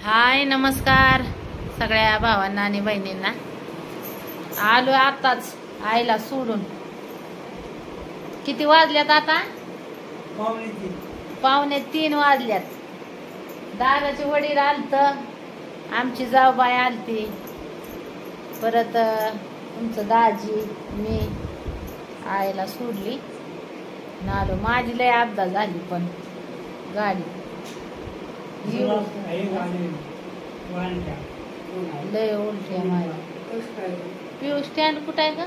हाय नमस्कार सगळ्या भावांना आणि बहिणींना. आलो आताच आईला सोडून. किती वाजल्यात आता? 2:45 वाजल्यात. दादाचे वडील आलत, आमची जाऊबाई आलती, परत तुमचं दाजी, मी आईला सोडली न आलो. माझी लय अपघात झाली पण गाडी लय उलटी आहे माझी. पिऊ स्टँड कुठं आहे का?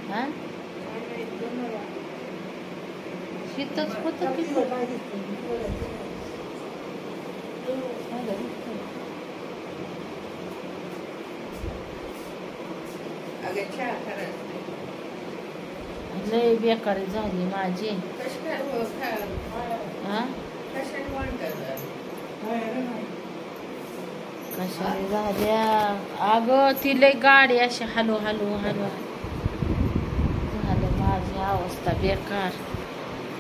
हा शीतच होत लय बेकारी झाली माझी. हा कशाने झाल्या? अगं ती लय गाडी अशी हलू हलू हलू झालं. माझी अवस्था बेकार,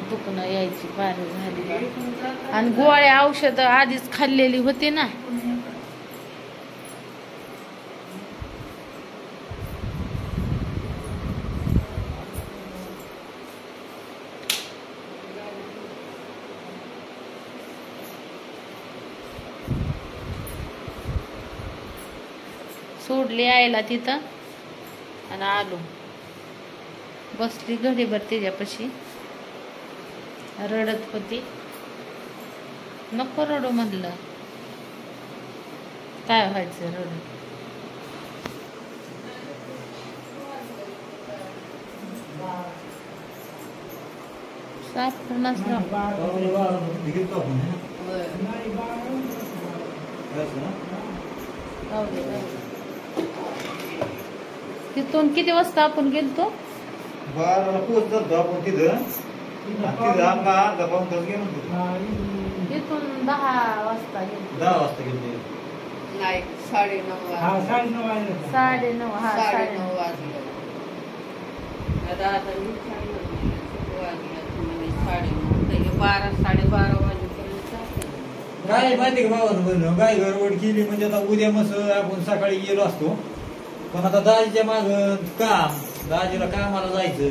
दुखणं यायची पार झाली. आणि गोळ्या औषध आधीच खाल्लेली होती ना. सोडली आईला तिथं आणि आलो. बसली घडीभर त्याच्यापाशी, रडत होती. नको रडू म्हणलं, काय व्हायचं रडू. साफ नसलं तिथून किती वाजता आपण गेलतो? 12ला पोहोचतो आपण तिथं. आम्हाला अर्धा पाऊण तास गेलो. तिथून 10 वाजता गेलो. 10 वाजता गेलो. नाही 9:30 वाजले. 9:30 हा 9:30 वाजले. आता वाजले 12 12:30 वाजेपर्यंत. काय माहिती का भावानं, काय गडबड केली म्हणजे आता उद्या मस्त आपण सकाळी गेलो असतो, पण आता दाजीच्या माग काम, दाजीला कामाला जायचं.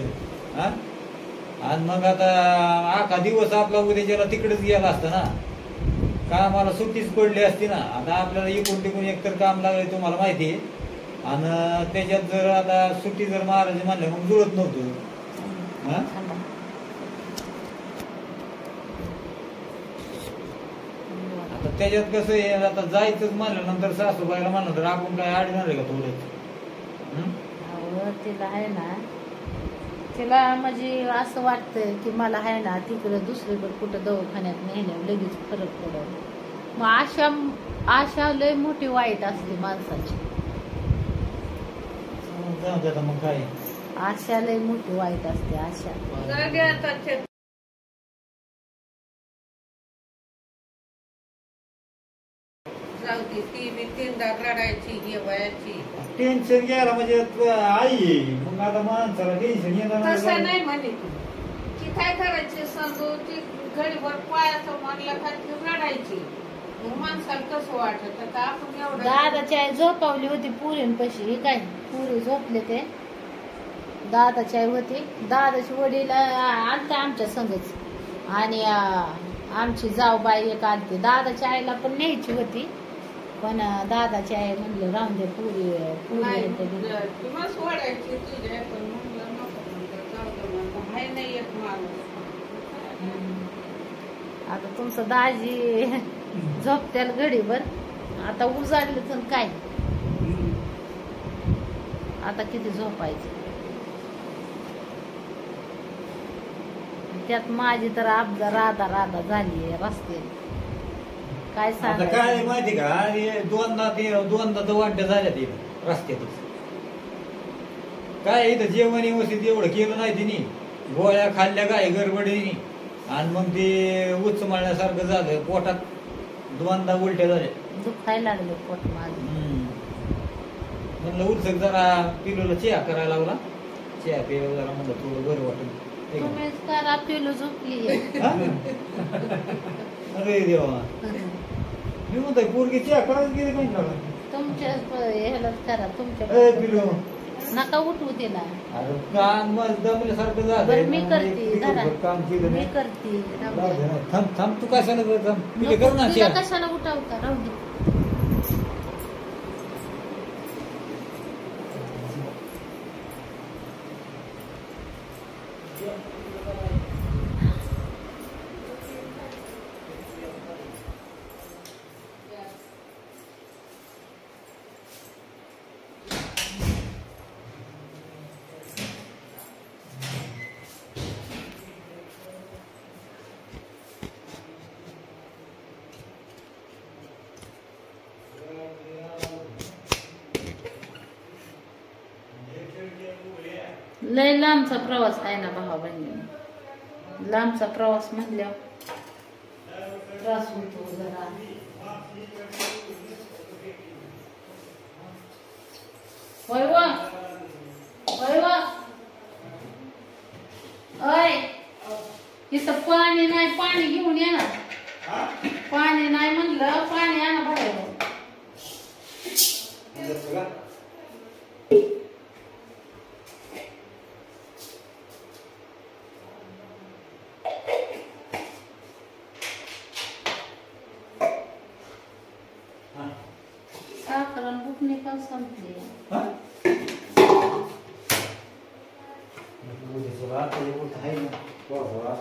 हा आणि मग आता आखा दिवस आपला उद्याच्याला तिकडेच गेला असता ना. कामाला सुट्टीच पडली असती ना. आता आपल्याला इकडून तिकडून एकतर काम लागले तुम्हाला माहिती आहे, आणि त्याच्यात जर आता सुट्टी जर मारायची म्हणलं मग जुळत नव्हतं. हा आता त्याच्यात कसं आहे, आता जायचंच म्हणलं नंतर सासूबाईला म्हणलं तर आपण काय अडणार आहे का थोडं. तिला आहे ना, तिला म्हणजे असं वाटतंय की मला आहे ना तिकडं दुसरीकडे कुठं दवाखान्यात नेल्यावर लगेच फरक पडत. मग आशा लय मोठी वाईट असते माणसाची. मग काय आशा लय मोठी वाईट असते. आशा ती मी 3दा रडायची हे वयाची. टेन्शन घ्यायला म्हणजे आई, मग आता माणसाला टेन्शन येणार. तसं नाही म्हणे ती काय करायची समजू, ती घडीभर पायाचं म्हणलं का ती रडायची. मग माणसाला कसं वाटत आता आपण एवढं. दादाची आई झोपावली होती पुरींपाशी. ही काय पुरी झोपले ते. दादाची आई होती, दादाची वडील आलते आमच्या संगच, आणि आमची जाऊबाई एक आलती. दादाच्या आईला पण न्यायची होती, पण दादाची आई म्हणलं राहून दे, पुरी सोडायची तुझ्या, पण म्हणलं नको नाही एक माणूस. आता तुमचं दाजी झोपत्याल घडीभर. आता उजाडलं तर काय, आता किती झोपायचं. त्यात माझी तर अपघात राधा झाली रस्त्याने. काय आता काय माहिती का, दोनदा तर वाट्या झाल्या ते रस्त्यातच. काय इथं जेवण व्यवस्थित एवढं केलं नाही तिने, गोळ्या खाल्ल्या काय गडबडीने, आणि मग ते उच्च मारण्यासारखं झालं. पोटात 2दा उलट्या झाल्या. दुखायला लागलं पोट माझं. म्हणलं उलसक जरा पिलूला चहा करायला लावला. चहा पिलं जरा म्हणलं थोडं बरं वाटलं. तुम्हीच करा, पिलू झोपली. अरे देवा, मी म्हणतोय पोरगी चहा करायला गेली नाही का? तुमच्या ह्यालाच करा तुमच्या ए पिलो नका उठवू तिला. अरे काम मग दमल्यासारखं झालं. बरं मी करते धरा. काम केलं मी नाही. करते राहू राहू दे. दे ना. थांब थांब तू कशाला करत थांब. पिले कर ना तिला चहा. कशाला उठावता राहू दे. लय लांबचा प्रवास आहे ना भावा बहिणी. लांबचा प्रवास म्हणल्यावर त्रास होतो जरा. होय व होय व अय इथं पाणी नाही. पाणी घेऊन ये ना. पाणी नाही म्हणलं पाणी आणा बाहेर. साखर आणि बुकणी पण संपली.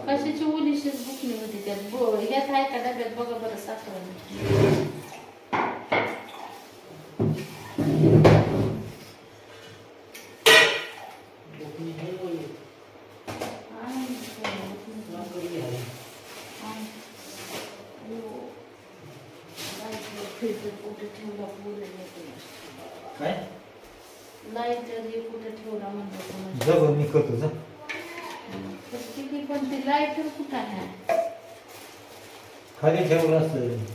कशाची ओलीशीच बुकणी होती त्यात. ह्यात आहे का डब्यात बघा बरं साखर. काय लाईटर कुठे ठेवला म्हणतो. जवळ मी करतो जा. पण ती लाईटर कुठं आहे. खाली ठेवलं असतं.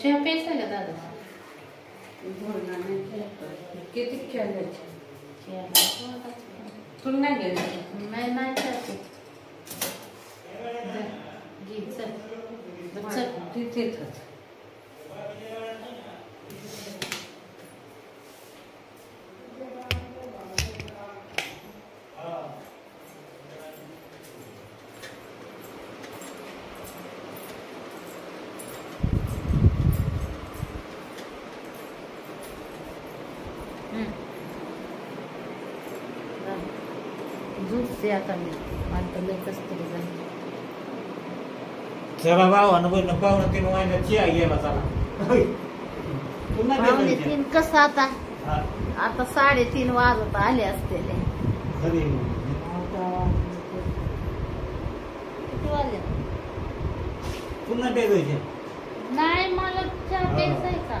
चहा प्यायचा का दादा? बोलणार नाही किती खेळायचे चहा तुला नाही घ्यायचं नाही नाही चहा पीत. घे चल चल. तिथेच झोपते आता मी. मला तर लय कसं तरी झालं. चला भावानं बरं पाहुणं 3 महिन्यात चिया गेला चला. पुन्हा पावणे गेलं 3 कसं आता? हा. आता 3:30 वाजत आले असतील. घरी किती वाजले? पुन्हा प्यायचं नाही मला चहा प्यायचा आहे का?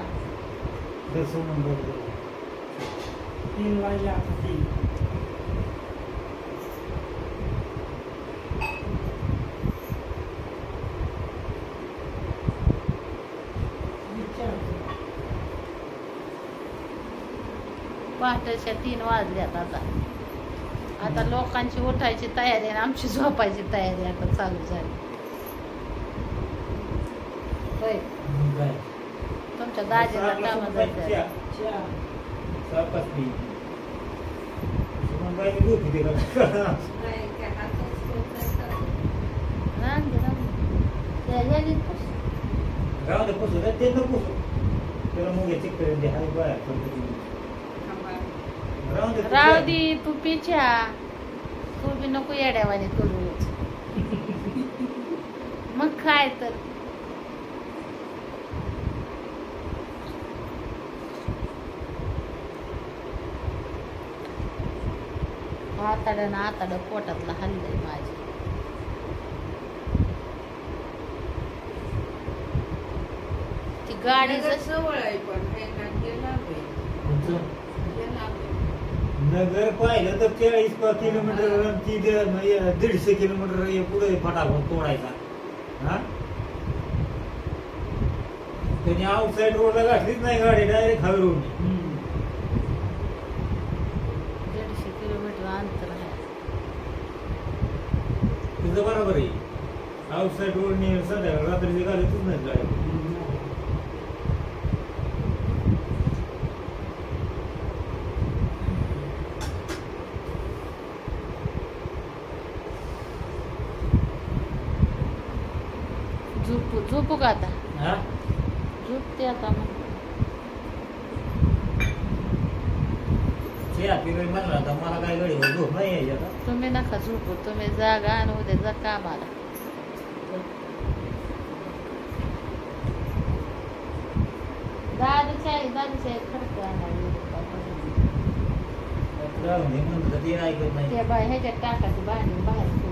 सोडून बघ 3 वाजले आता 3 पहाटेच्या 3 वाजल्यात आता. आता लोकांची उठायची तयारी आणि आमची झोपायची तयारी आता चालू झाली. होय काय तुमच्या दाजीला कामात जायचं. गावात पुसू ते न पुसू त्याला मग चेक करून दे हाय बाय राहू दे तू पिच्या. तू बी नको येड्यावानी करू. मग काय तर आताड्यानं आताडं पोटातलं हल्लंय माझी. ती गाडी जवळ आहे पण नगर पाहिलं तर 40 किलोमीटर 150 किलोमीटर पुढे फटाफट तोडायचा. हा त्याने आउटसाईड रोडला गाठलीच नाही गाडी डायरेक्ट हाय रोड. 150 किलोमीटर अंतर आहे. तुझं बरोबर आहे. आउटसाईड रोडने संध्याकाळ रात्रीची गाडीतच नाही गाडी. झोपू का आता? हा झोपते आता मग. म्हणला आता मला काय गाडी झोप नाही यायची आता. तुम्ही नका झोपू. तुम्ही जागा आणि उद्या जा कामाला. दादूच्या खर्च म्हणत ते ऐकत नाही. ह्याच्यात टाकायची भांडी बाहेर.